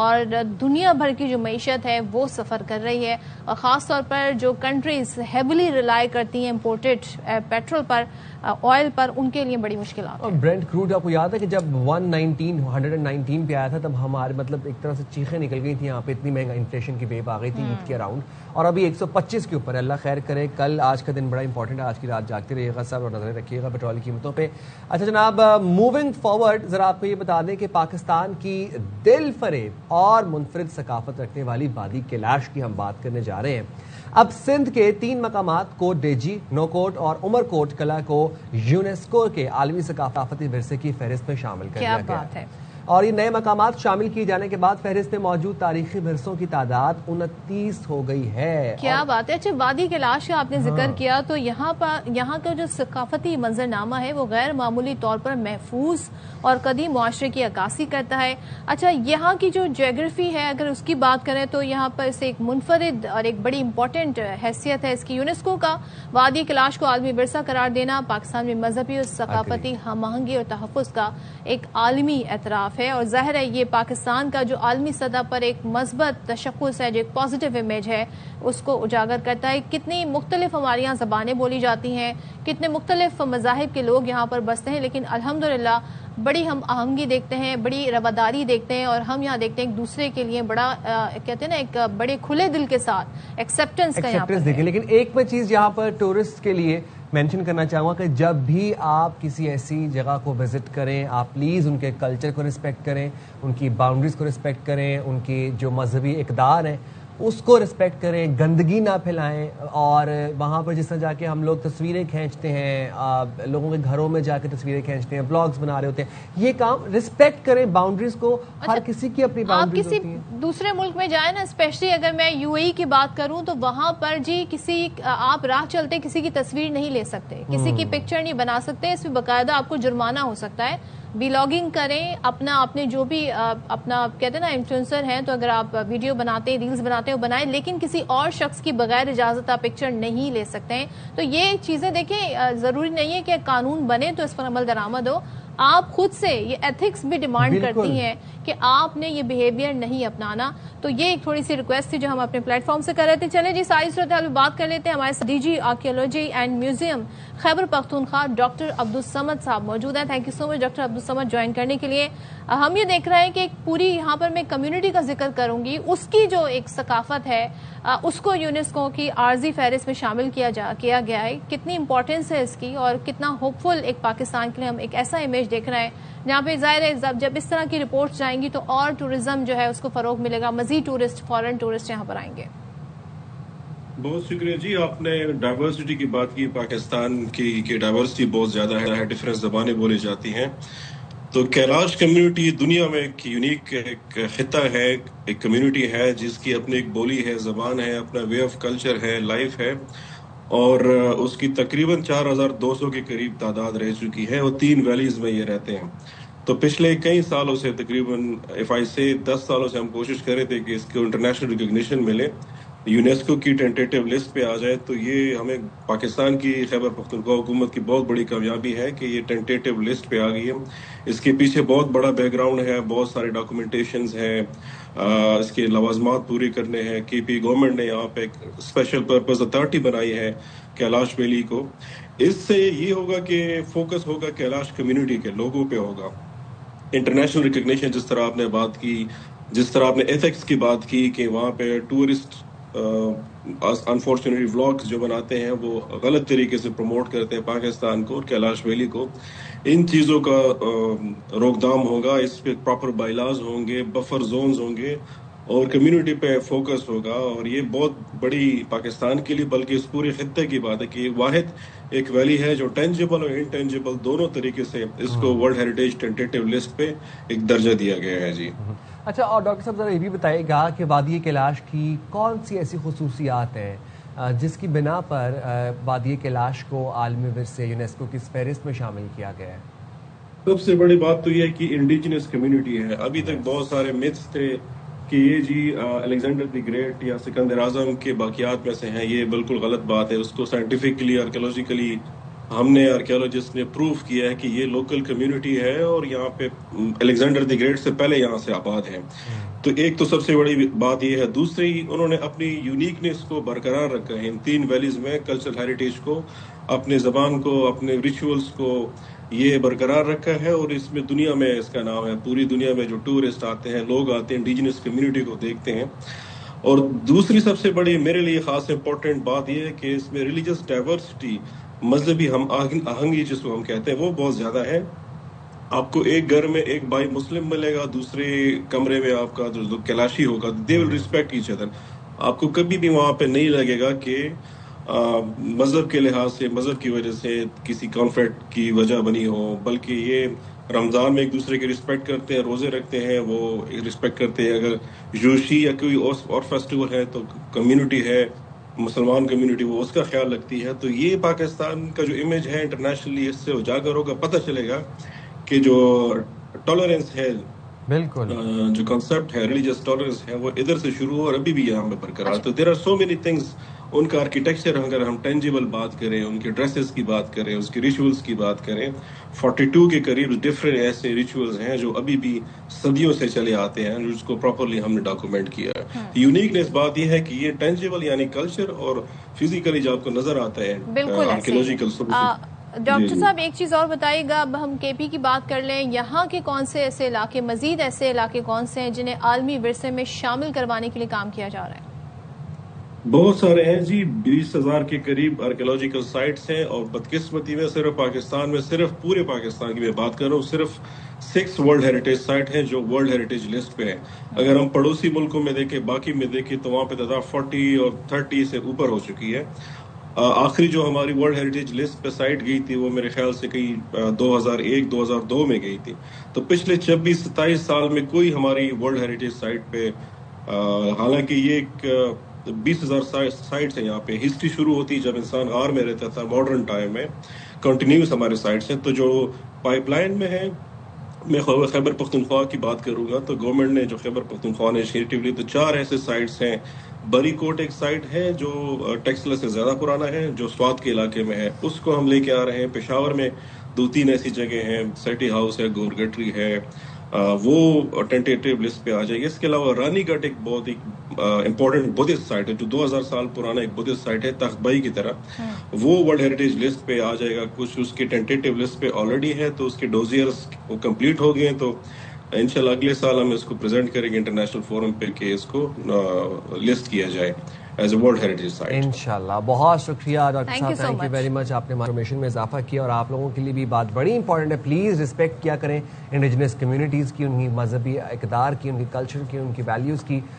اور دنیا بھر کی جو معیشت ہے وہ سفر کر رہی ہے، اور خاص طور پر جو کنٹریز ہیویلی ریلائی کرتی ہیں امپورٹڈ پیٹرول پر، آئل پر، ان کے لیے بڑی مشکلات ہیں۔ اور برینٹ کروڈ آپ کو یاد ہے کہ جب 119 پہ آیا تھا تب ہمارے مطلب ایک طرح سے چیخیں نکل گئی تھی، یہاں پہ اتنی مہنگا انفلیشن کی ویو آ گئی تھی عید کے اراؤنڈ، اور ابھی 125 کے اوپر۔ اللہ خیر کرے، کل آج کا دن بڑا امپورٹنٹ ہے، آج کی رات جاگتے رہیے گا سب اور نظریں رکھیے گا پیٹرول کی قیمتوں پہ۔ اچھا جناب، موونگ فارورڈ ذرا آپ کو یہ بتا دیں کہ پاکستان کی دل فریب اور منفرد ثقافت رکھنے والی وادی کیلاش کی ہم بات کرنے جا رہے ہیں۔ اب سندھ کے 3 مقامات کوٹ ڈیجی، نوکوٹ اور عمر کوٹ قلعہ کو یونیسکو کے عالمی ثقافتی ورثے کی فہرست میں شامل کر دیا گیا ہے، اور یہ نئے مقامات شامل کیے جانے کے بعد فہرست میں موجود تاریخی ورثوں کی تعداد 29 ہو گئی ہے۔ کیا بات ہے! اچھا، وادی کیلاش کا آپ نے ذکر کیا تو یہاں کا جو ثقافتی منظرنامہ ہے وہ غیر معمولی طور پر محفوظ اور قدیم معاشرے کی عکاسی کرتا ہے۔ اچھا، یہاں کی جو جیوگرافی ہے اگر اس کی بات کریں تو یہاں پر اسے ایک منفرد اور ایک بڑی امپورٹنٹ حیثیت ہے اس کی یونیسکو کا۔ وادی کیلاش کو عالمی ورثہ قرار دینا پاکستان میں مذہبی اور ثقافتی ہم آہنگی اور تحفظ کا ایک عالمی اعتراف ہے، اور ظاہر ہے یہ پاکستان کا جو عالمی سطح پر ایک مثبت تشخص ہے، جو ایک پازیٹیو امیج ہے، اس کو اجاگر کرتا ہے۔ کتنی مختلف ہمارے یہاں زبانیں بولی جاتی ہیں، کتنے مختلف مذاہب کے لوگ یہاں پر بستے ہیں، لیکن الحمدللہ بڑی ہم آہنگی دیکھتے ہیں، بڑی رواداری دیکھتے ہیں، اور ہم یہاں دیکھتے ہیں ایک دوسرے کے لیے بڑا کہتے ہیں نا ایک بڑے کھلے دل کے ساتھ ایکسیپٹنس کا یہاں پر دیکھیں۔ لیکن ایک میں چیز یہاں پر ٹورسٹ کے لیے مینشن کرنا چاہوں گا کہ جب بھی آپ کسی ایسی جگہ کو وزٹ کریں، آپ پلیز ان کے کلچر کو رسپیکٹ کریں، ان کی باؤنڈریز کو رسپیکٹ کریں، ان کی جو مذہبی اقدار ہیں اس کو رسپیکٹ کریں، گندگی نہ پھیلائیں، اور وہاں پر جس طرح جا کے ہم لوگ تصویریں کھینچتے ہیں، لوگوں کے گھروں میں جا کے تصویریں کھینچتے ہیں، بلاگز بنا رہے ہوتے ہیں، یہ کام رسپیکٹ کریں باؤنڈریز کو۔ ہر کسی کی اپنی باؤنڈریز ہوتی ہیں۔ آپ کسی دوسرے ملک میں جائیں نا، اسپیشلی اگر میں یو اے ای کی بات کروں تو وہاں پر جی آپ راہ چلتے کسی کی تصویر نہیں لے سکتے، کسی کی پکچر نہیں بنا سکتے، اس میں باقاعدہ آپ کو جرمانہ ہو سکتا ہے۔ ویلاگنگ کریں، اپنے جو بھی اپنا کہتے ہیں نا انفلوئنسر ہیں، تو اگر آپ ویڈیو بناتے ہیں، ریلز بناتے ہیں، وہ بنائیں، لیکن کسی اور شخص کی بغیر اجازت آپ پکچر نہیں لے سکتے ہیں۔ تو یہ چیزیں دیکھیں، ضروری نہیں ہے کہ قانون بنے تو اس پر عمل درآمد ہو، آپ خود سے یہ ایتھکس بھی ڈیمانڈ کرتی ہیں کہ آپ نے یہ بیہیویئر نہیں اپنانا۔ تو یہ ایک تھوڑی سی ریکویسٹ تھی جو ہم اپنے پلیٹ فارم سے کر رہے تھے۔ چلیں جی، ساری صورتحال میں بات کر لیتے ہیں۔ ہمارے D G archaeology and museum Khyber Pakhtunkhwa doctor Abdul Samad صاحب موجود ہیں۔ Thank you so much doctor Abdul Samad join کرنے کے لیے۔ ہم یہ دیکھ رہے ہیں کہ ایک پوری یہاں پر میں کمیونٹی کا ذکر کروں گی، اس کی جو ایک ثقافت ہے اس کو یونیسکو کی عارضی فہرست میں شامل کیا گیا ہے۔ کتنی امپورٹنس ہے اس کی، اور کتنا ہوپ فل ایک پاکستان کے لیے ہم ایک ایسا امیج دیکھ رہے ہیں جہاں پہ ظاہر ہے جب اس طرح کی رپورٹس جائیں گی تو اور ٹورزم جو ہے اس کو فروغ ملے گا، مزید فارن ٹورسٹ یہاں پر آئیں گے۔ بہت شکریہ جی، آپ نے ڈائیورسٹی کی بات کی، پاکستان کی ڈائیورسٹی بہت زیادہ ہے، ڈفرینٹ زبانیں بولی جاتی ہیں۔ تو کیلاش کمیونٹی دنیا میں ایک یونیک ایک خطہ ہے، ایک کمیونٹی ہے جس کی اپنی ایک بولی ہے، زبان ہے، اپنا وے آف کلچر ہے، لائف ہے، اور اس کی تقریباً 4200 کے قریب تعداد رہ چکی ہے، اور 3 ویلیز میں یہ رہتے ہیں۔ تو پچھلے کئی سالوں سے تقریباً 10 سالوں سے ہم کوشش کر رہے تھے کہ اس کو انٹرنیشنل ریکگنیشن ملے، یونیسکو کی ٹینٹیٹیو لسٹ پہ آ جائے۔ تو یہ ہمیں پاکستان کی خیبر پختونخوا حکومت کی بہت بڑی کامیابی ہے کہ یہ ٹینٹیٹیو لسٹ پہ آ گئی ہے۔ اس کے پیچھے بہت بڑا بیک گراؤنڈ ہے، بہت سارے ڈاکومنٹیشنز ہیں، اس کے لوازمات پوری کرنے ہیں۔ کی پی گورنمنٹ نے یہاں پہ ایک اسپیشل پرپز اتھارٹی بنائی ہے کیلاش ویلی کو۔ اس سے یہ ہوگا کہ فوکس ہوگا کیلاش کمیونٹی کے لوگوں پہ ہوگا۔ انٹرنیشنل ریکگنیشن جس طرح آپ نے بات کی، جس طرح آپ نے ایتھکس کی بات کی کہ وہاں پہ ٹورسٹ انفارچونیٹلی ولاگز جو بناتے ہیں وہ غلط طریقے سے پروموٹ کرتے ہیں پاکستان کو اور کیلاش ویلی کو، ان چیزوں کا روک تھام ہوگا، اس پہ پراپر بائی لاز ہوں گے، بفر زونز ہوں گے، اور کمیونٹی پہ فوکس ہوگا۔ اور یہ بہت بڑی پاکستان کے لیے بلکہ اس پورے خطے کی بات ہے کہ واحد ایک ویلی ہے جو ٹینجیبل اور انٹینجیبل دونوں طریقے سے اس کو ورلڈ ہیریٹیج ٹینٹیٹیو لسٹ پہ ایک درجہ دیا گیا ہے جی۔ اچھا، اور ڈاکٹر صاحب ذرا یہ بھی بتائیے گا کہ وادی کیلاش کی کون سی ایسی خصوصیات ہیں جس کی بنا پر وادی کیلاش کو عالمی ورثے یونیسکو کی فہرست میں شامل کیا گیا ہے؟ سب سے بڑی بات تو یہ ہے کہ انڈیجنس کمیونٹی ہے۔ ابھی تک بہت سارے متس تھے کہ یہ جی الیگزینڈر دی گریٹ یا سکندر اعظم کے باقیات میں سے ہیں، یہ بالکل غلط بات ہے۔ اس کو سائنٹیفکلی آرکیولوجیکلی ہم نے آرکیولوجسٹ نے پروف کیا ہے کہ یہ لوکل کمیونٹی ہے اور یہاں پہ الیگزینڈر دی گریٹ سے پہلے یہاں سے آباد ہیں. تو ایک تو سب سے بڑی بات یہ ہے. دوسری انہوں نے اپنی یونیکنیس کو برقرار رکھا ہے ان 3 ویلیز میں, کلچرل ہیریٹیج کو, اپنے زبان کو, اپنے ریچولز کو یہ برقرار رکھا ہے. اور اس میں دنیا میں اس کا نام ہے, پوری دنیا میں جو ٹورسٹ آتے ہیں, لوگ آتے ہیں, انڈیجنس کمیونٹی کو دیکھتے ہیں. اور دوسری سب سے بڑی میرے لیے خاص امپورٹنٹ بات یہ ہے کہ اس میں ریلیجس ڈائیورسٹی, مذہبی ہم آہنگی جس کو ہم کہتے ہیں, وہ بہت زیادہ ہے. آپ کو ایک گھر میں ایک بھائی مسلم ملے گا, دوسرے کمرے میں آپ کا جو کیلاشی ہوگا, دے ول ریسپیکٹ ایچ ادر. آپ کو کبھی بھی وہاں پہ نہیں لگے گا کہ مذہب کے لحاظ سے, مذہب کی وجہ سے کسی کانفلکٹ کی وجہ بنی ہو, بلکہ یہ رمضان میں ایک دوسرے کی رسپیکٹ کرتے ہیں, روزے رکھتے ہیں, وہ رسپیکٹ کرتے ہیں. اگر جوشی یا کوئی اور فیسٹیول ہے تو کمیونٹی ہے, مسلمان کمیونٹی, وہ اس کا خیال رکھتی ہے. تو یہ پاکستان کا جو امیج ہے انٹرنیشنلی, اس سے اجاگر ہوگا, پتہ چلے گا کہ جو ٹالرنس ہے, بالکل جو کنسپٹ ہے ریلیجس ٹالرنس ہے, وہ ادھر سے شروع ہو اور ابھی بھی یہاں پہ برقرار. تو there are so many things. ان کا آرکیٹیکچر اگر ہم ٹینجیبل بات کریں, ان کے ڈریسز کی بات کریں, اس کے ریچولز کی بات کریں, 42 کے قریب ڈفرینٹ ایسے ریچولز ہیں جو ابھی بھی صدیوں سے چلے آتے ہیں, جس کو پراپرلی ہم نے ڈاکومنٹ کیا ہے. یونیکنیس بات یہ ہے کہ یہ ٹینجیبل یعنی کلچر اور فزیکلی جو آپ کو نظر آتا ہے آرکیولوجیکل. ڈاکٹر صاحب ایک چیز اور بتائیے گا, اب ہم کے پی کی بات کر لیں, یہاں کے کون سے ایسے علاقے, مزید ایسے علاقے کون سے ہیں جنہیں عالمی ورثے میں شامل کروانے کے لیے کام کیا جا رہا ہے؟ بہت سارے ہیں جی, 20,000 کے قریب آرکیولوجیکل سائٹس ہیں. اور بدقسمتی میں صرف پاکستان میں, صرف پورے پاکستان کی میں بات کر رہا ہوں, صرف 6 ورلڈ ہیریٹیج سائٹ ہیں جو ورلڈ ہیریٹیج لسٹ پہ ہیں. اگر ہم پڑوسی ملکوں میں دیکھیں, باقی میں دیکھیں, تو وہاں پہ تعداد 40 اور 30 سے اوپر ہو چکی ہے. آخری جو ہماری ورلڈ ہیریٹیج لسٹ پہ سائٹ گئی تھی وہ میرے خیال سے کہیں 2001-2002 میں گئی تھی. تو پچھلے 26-27 سال میں کوئی ہماری ورلڈ ہیریٹیج سائٹ پہ, حالانکہ یہ ایک 20,000 سائٹس ہیں یہاں پہ. ہسٹری شروع ہوتی جب انسان غار میں رہتا تھا, ماڈرن ٹائم میں کنٹینیوس ہمارے سائٹس ہیں. تو جو پائپ لائن میں ہے, میں خیبر پختونخوا کی بات کروں گا, تو گورنمنٹ نے جو خیبر پختونخوا نے انیشیٹو لی, تو 4 ایسے سائٹس ہیں. بری کوٹ ایک سائٹ ہے جو ٹیکسلا سے زیادہ پرانا ہے, جو سوات کے علاقے میں ہے, اس کو ہم لے کے آ رہے ہیں. پشاور میں 2-3 ایسی جگہ ہیں, سیٹی ہاؤس ہے, گور گٹری ہے, وہ ٹینٹیٹیو لسٹ پہ آ جائے گی. اس کے علاوہ رانی گڑھ ایک بہت ہی امپورٹنٹ بدھسٹ سائٹ ہے, جو 2000 سال پرانا ایک بدھسٹ سائٹ ہے, تخت بائی کی طرح. وہ ورلڈ ہیریٹیج لسٹ پہ آ جائے گا. کچھ اس کے ٹینٹیٹیو لسٹ پہ آلریڈی ہے, تو اس کے ڈوزیئرس وہ کمپلیٹ ہو گئے ہیں. تو انشاءاللہ اگلے سال ہم اس کو پریزنٹ کریں گے انٹرنیشنل فورم پہ کہ اس کو لسٹ کیا جائے as a world heritage site. انشاءاللہ. بہت شکریہ ڈاکٹر صاحب, تھینک یو ویری مچ. آپ نے انفارمیشن میں اضافہ کیا, اور آپ لوگوں کے لیے بھی بات بڑی امپورٹنٹ ہے. پلیز رسپیکٹ کیا کریں انڈیجنس کمیونٹیز کی, ان کی مذہبی اقدار کی, ان کی کلچر کی, ان کی ویلیوز کی.